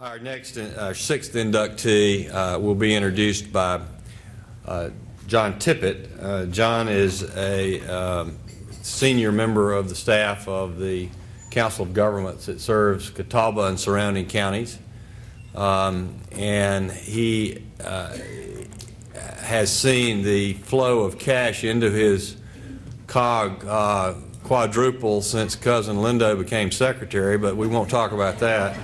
Our sixth inductee will be introduced by John Tippett. John is a senior member of the staff of the Council of Governments that serves Catawba and surrounding counties, and he has seen the flow of cash into his cog quadruple since Cousin Lindo became secretary, but we won't talk about that.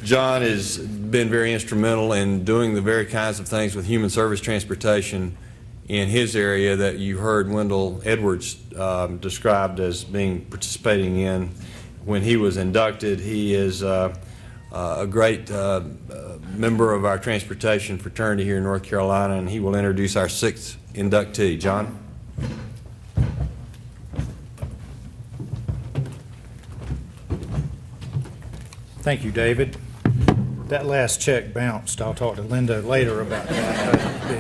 John has been very instrumental in doing the very kinds of things with human service transportation in his area that you heard Wendell Edwards described as participating in when he was inducted. He is a great member of our transportation fraternity here in North Carolina, and he will introduce our sixth inductee. John? Thank you, David. That last check bounced. I'll talk to Lindo later about that.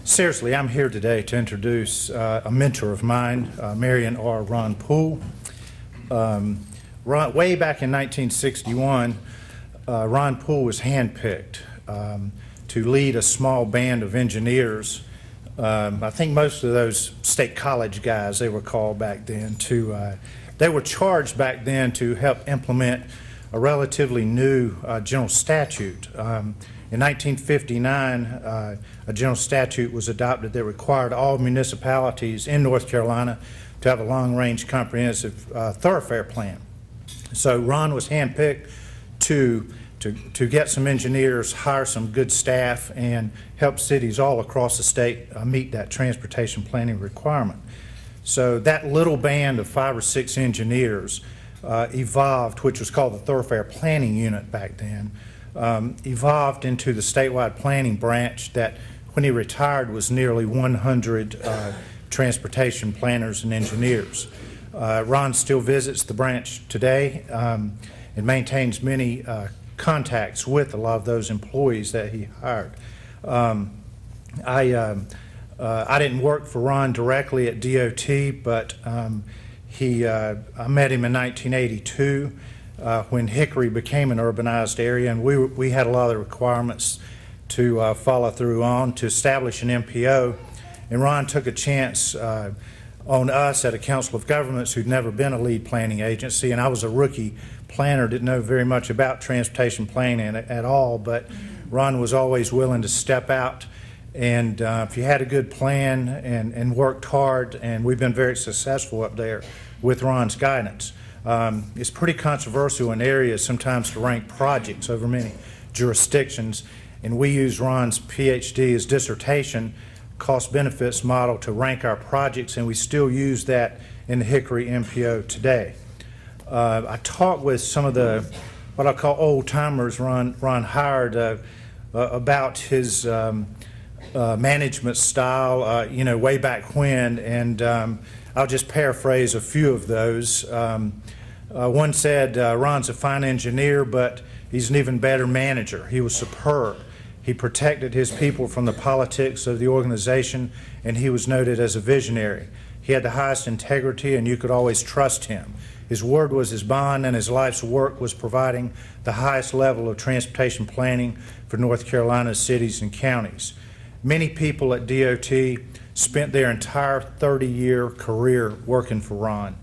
Seriously, I'm here today to introduce a mentor of mine, Marion or Ron Poole. Way back in 1961, Ron Poole was handpicked to lead a small band of engineers. I think most of those state college guys, they were called back then, they were charged back then to help implement a relatively new general statute. In 1959, a general statute was adopted that required all municipalities in North Carolina to have a long-range comprehensive thoroughfare plan. So Ron was handpicked to get some engineers, hire some good staff, and help cities all across the state meet that transportation planning requirement. So that little band of 5 or 6 engineers evolved, which was called the Thoroughfare Planning Unit back then, evolved into the statewide planning branch that, when he retired, was nearly 100 transportation planners and engineers. Ron still visits the branch today and maintains many contacts with a lot of those employees that he hired. I didn't work for Ron directly at DOT, but I met him in 1982 when Hickory became an urbanized area, and we had a lot of the requirements to follow through on to establish an MPO. And Ron took a chance on us at a Council of Governments who'd never been a lead planning agency, and I was a rookie planner, didn't know very much about transportation planning at all, but Ron was always willing to step out. And if you had a good plan and worked hard, and we've been very successful up there with Ron's guidance. It's pretty controversial in areas sometimes to rank projects over many jurisdictions, and we use Ron's PhD, his dissertation, cost benefits model to rank our projects, and we still use that in the Hickory MPO today. I talked with some of the, what I call old timers Ron hired about his management style, way back when, and I'll just paraphrase a few of those. One said, Ron's a fine engineer, but he's an even better manager. He was superb. He protected his people from the politics of the organization, and he was noted as a visionary. He had the highest integrity, and you could always trust him. His word was his bond, and his life's work was providing the highest level of transportation planning for North Carolina's cities and counties. Many people at DOT spent their entire 30-year career working for Ron.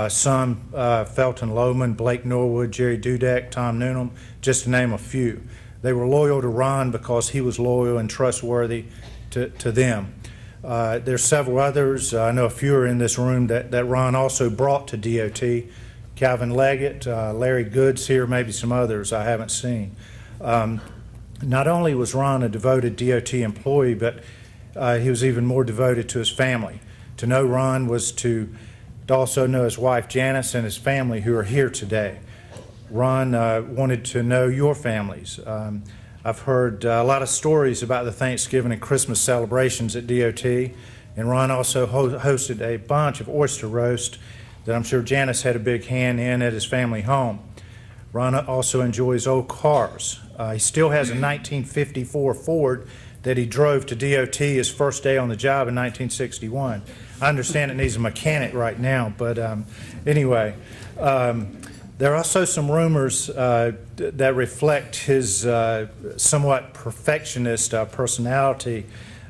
Some, Felton Lohman, Blake Norwood, Jerry Dudek, Tom Noonan, just to name a few. They were loyal to Ron because he was loyal and trustworthy to them. There's several others. I know a few are in this room that Ron also brought to DOT. Calvin Leggett, Larry Goods here, maybe some others I haven't seen. Not only was Ron a devoted DOT employee, but he was even more devoted to his family. To know Ron was to also know his wife Janice and his family who are here today. Ron wanted to know your families. I've heard a lot of stories about the Thanksgiving and Christmas celebrations at DOT, and Ron also hosted a bunch of oyster roast that I'm sure Janice had a big hand in at his family home. Ron also enjoys old cars. He still has a 1954 Ford that he drove to DOT his first day on the job in 1961. I understand it needs a mechanic right now, but anyway. There are also some rumors that reflect his somewhat perfectionist personality.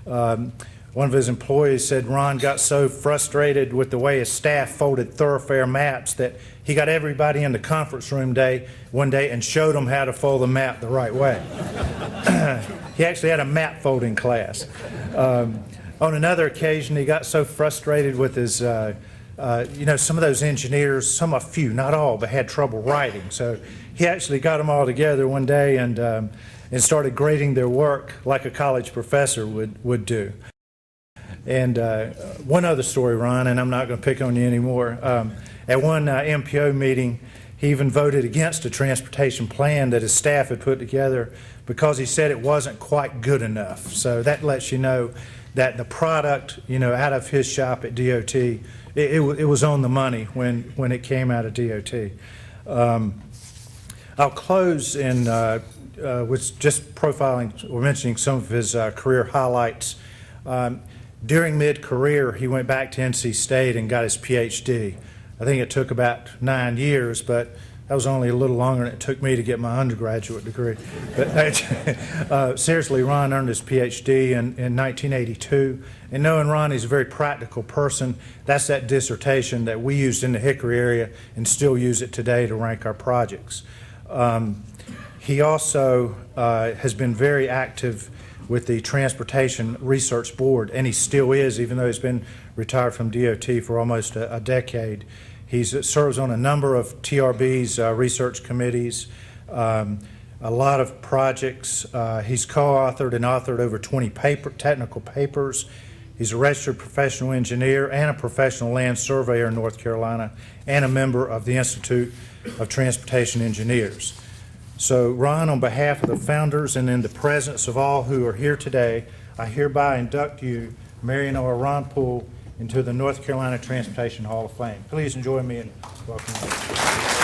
One of his employees said Ron got so frustrated with the way his staff folded thoroughfare maps that he got everybody in the conference room one day and showed them how to fold the map the right way. He actually had a map folding class. On another occasion, he got so frustrated with his some of those engineers, a few, not all, but had trouble writing. So he actually got them all together one day and started grading their work like a college professor would do. And one other story, Ron, and I'm not going to pick on you anymore. At one MPO meeting, he even voted against a transportation plan that his staff had put together because he said it wasn't quite good enough. So that lets you know that the product, out of his shop at DOT, it was on the money when it came out of DOT. I'll close with just profiling or mentioning some of his career highlights. During mid-career, he went back to NC State and got his PhD. I think it took about 9 years, but that was only a little longer than it took me to get my undergraduate degree. But seriously, Ron earned his PhD in 1982. And knowing Ron, he's a very practical person. That's that dissertation that we used in the Hickory area and still use it today to rank our projects. He also has been very active with the Transportation Research Board, and he still is, even though he's been retired from DOT for almost a decade. He serves on a number of TRB's research committees, a lot of projects. He's co-authored and authored over 20 technical papers. He's a registered professional engineer and a professional land surveyor in North Carolina and a member of the Institute of Transportation Engineers. So, Ron, on behalf of the founders and in the presence of all who are here today, I hereby induct you, Marion or Ron Poole, into the North Carolina Transportation Hall of Fame. Please enjoy me and welcome you.